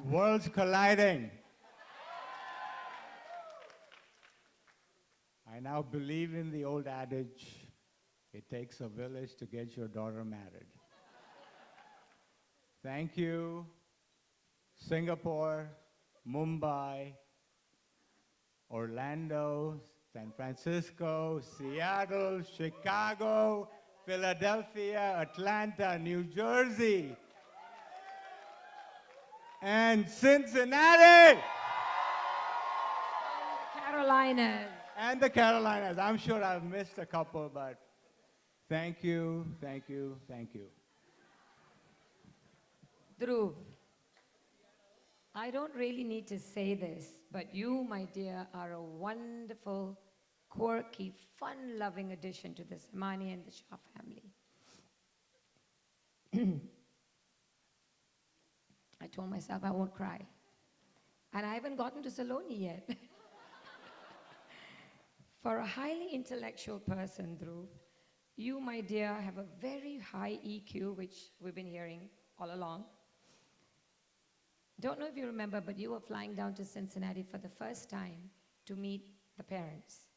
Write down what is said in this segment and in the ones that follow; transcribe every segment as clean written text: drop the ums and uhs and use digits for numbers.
Worlds colliding. I now believe in the old adage, it takes a village to get your daughter married. Thank you, Singapore, Mumbai, Orlando, San Francisco, Seattle, Chicago, Philadelphia, Atlanta, New Jersey, and Cincinnati, Carolinas. and the Carolinas. I'm sure I've missed a couple, but thank you, thank you, thank you. Dhruv, I don't really need to say this, but you, my dear, are a wonderful, quirky, fun-loving addition to the Samani and the Shah family. I told myself I won't cry. And I haven't gotten to Saloni yet. For a highly intellectual person, Dhruv, you, my dear, have a very high EQ, which we've been hearing all along. Don't know if you remember, but you were flying down to Cincinnati for the first time to meet the parents.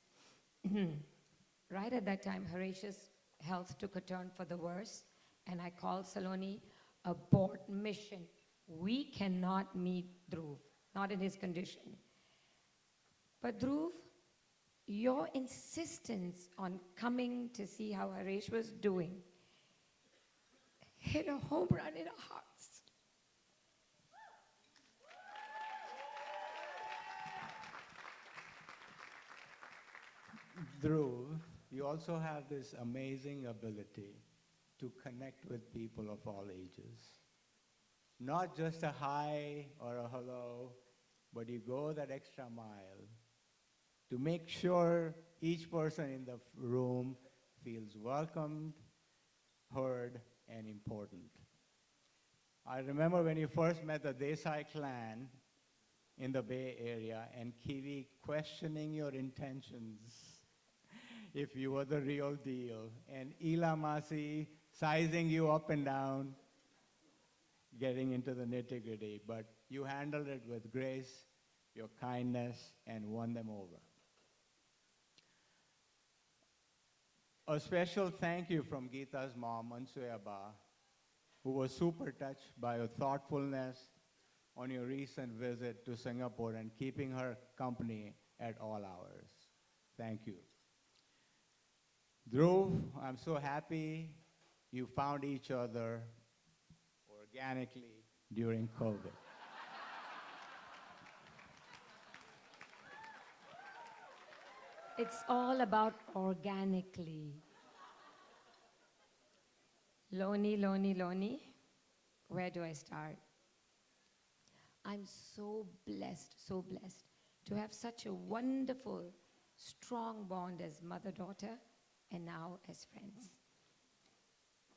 Right at that time, Haresh's health took a turn for the worse, and I called Saloni, abort mission. We cannot meet Dhruv, not in his condition. But Dhruv, your insistence on coming to see how Haresh was doing hit a home run in our hearts. Dhruv, you also have this amazing ability to connect with people of all ages. Not just a hi or a hello, but you go that extra mile to make sure each person in the room feels welcomed, heard, and important. I remember when you first met the Desai clan in the Bay Area and Kiwi questioning your intentions if you were the real deal, and Ila Masi sizing you up and down, getting into the nitty-gritty, but you handled it with grace, your kindness, and won them over. A special thank you from Geeta's mom, Ansuyaba, who was super touched by your thoughtfulness on your recent visit to Singapore and keeping her company at all hours. Thank you. Dhruv, I'm so happy you found each other organically during COVID. It's all about organically. Loni, Loni, Loni, where do I start? I'm so blessed to have such a wonderful, strong bond as mother-daughter and now as friends.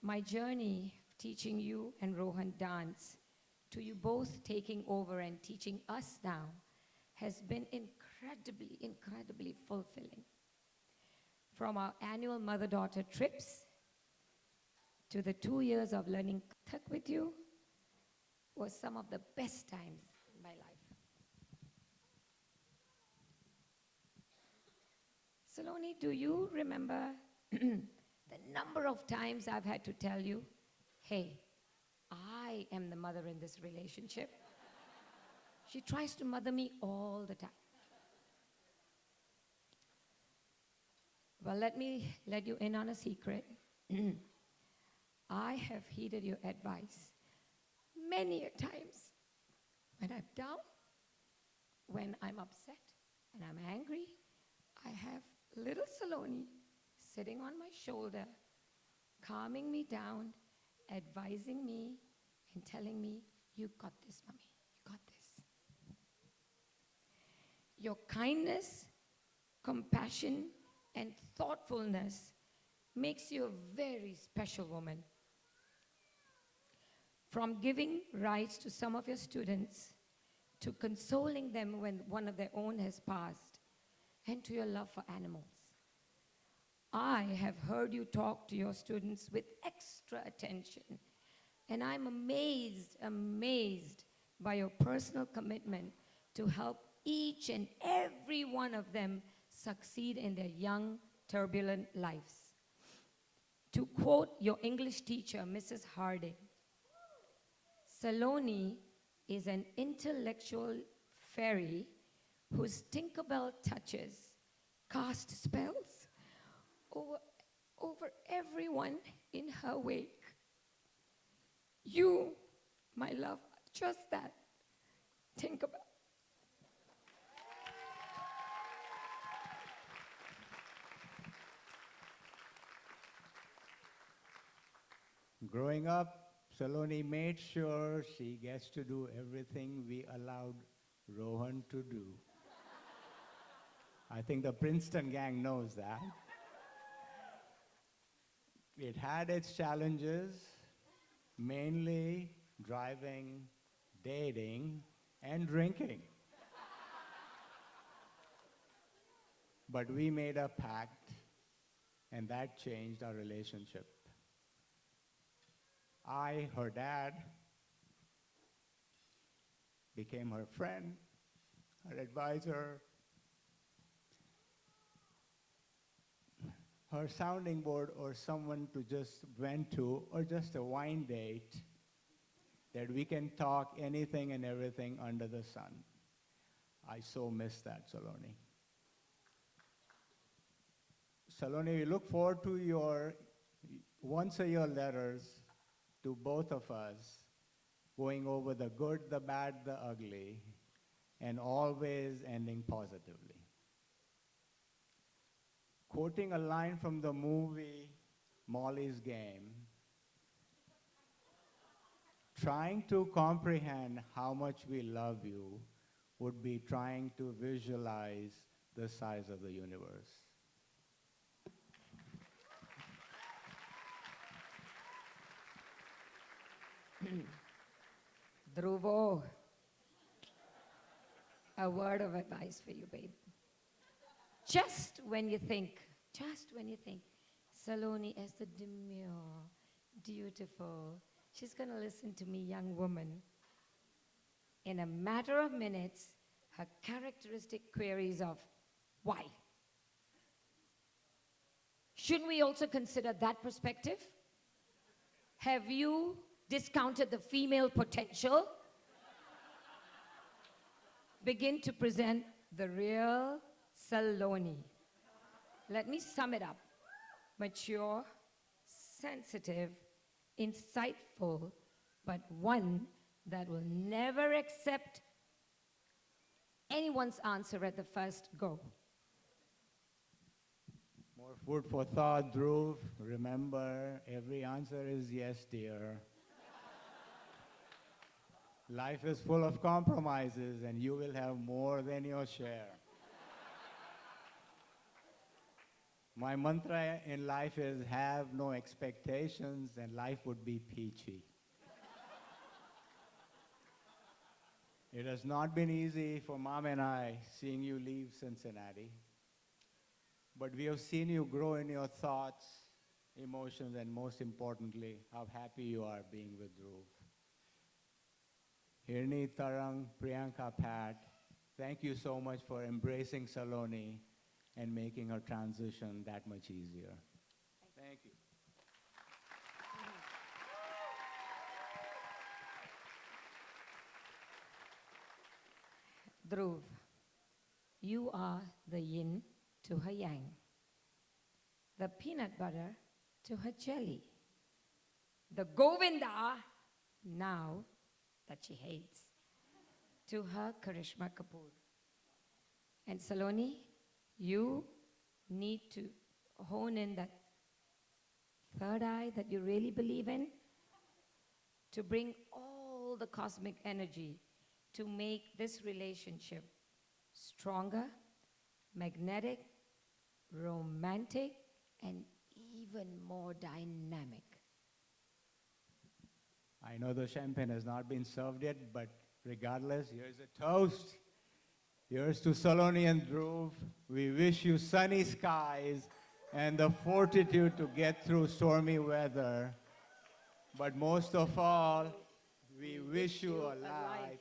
My journey of teaching you and Rohan dance to you both taking over and teaching us now has been incredibly fulfilling. From our annual mother-daughter trips to the 2 years of learning Kathak with you was some of the best times in my life. Saloni, do you remember the number of times I've had to tell you, hey, I am the mother in this relationship? She tries to mother me all the time. Well, let me let you in on a secret. I have heeded your advice many a times when I'm down, when I'm upset, and I'm angry. I have little Saloni sitting on my shoulder, calming me down, advising me, and telling me, you got this, mommy, you got this. Your kindness, compassion, and thoughtfulness makes you a very special woman. From giving rides to some of your students, to consoling them when one of their own has passed, and to your love for animals. I have heard you talk to your students with extra attention, and I'm amazed by your personal commitment to help each and every one of them succeed in their young, turbulent lives. To quote your English teacher, Mrs. Harding, Saloni is an intellectual fairy whose Tinkerbell touches cast spells over, over everyone in her wake. You, my love, are just that, Tinkerbell. Growing up, Saloni made sure she gets to do everything we allowed Rohan to do. I think the Princeton gang knows that. It had its challenges, mainly driving, dating, and drinking. But we made a pact, and that changed our relationship. I, her dad, became her friend, her advisor, her sounding board, or someone to just vent to, or just a wine date that we can talk anything and everything under the sun. I so miss that, Saloni. Saloni, we look forward to your once-a-year letters to both of us, going over the good, the bad, the ugly, and always ending positively. Quoting a line from the movie Molly's Game, trying to comprehend how much we love you would be trying to visualize the size of the universe. Dhruvo, a word of advice for you, babe. Just when you think, Saloni is the demure, dutiful, she's going to listen to me, young woman. In a matter of minutes, her characteristic queries of why. Shouldn't we also consider that perspective? Have you discounted the female potential? Begin to present the real Saloni. Let me sum it up. Mature, sensitive, insightful, but one that will never accept anyone's answer at the first go. More food for thought, Dhruv. Remember, every answer is yes, dear. Life is full of compromises, and you will have more than your share. My mantra in life is have no expectations, and life would be peachy. It has not been easy for Mom and I seeing you leave Cincinnati, but we have seen you grow in your thoughts, emotions, and most importantly, how happy you are being with Dhruv. Hirni, Tarang, Priyanka, Pat, thank you so much for embracing Saloni and making her transition that much easier. Thank you. Dhruv, you are the yin to her yang, the peanut butter to her jelly, the Govinda now that she hates to her Karishma Kapoor. And Saloni, you need to hone in that third eye that you really believe in to bring all the cosmic energy to make this relationship stronger, magnetic, romantic, and even more dynamic. I know the champagne has not been served yet, but regardless, here's a toast. Here's to Saloni and Dhruv. We wish you sunny skies and the fortitude to get through stormy weather. But most of all, we wish you a life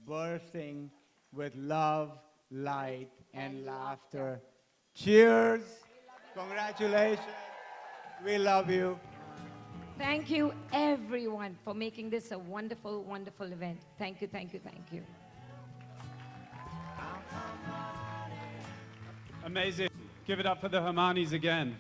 bursting with love, light, and laughter. Cheers! Congratulations! We love you. Thank you, everyone, for making this a wonderful, wonderful event. Thank you, thank you, thank you. Amazing. Give it up for the Hermanis again.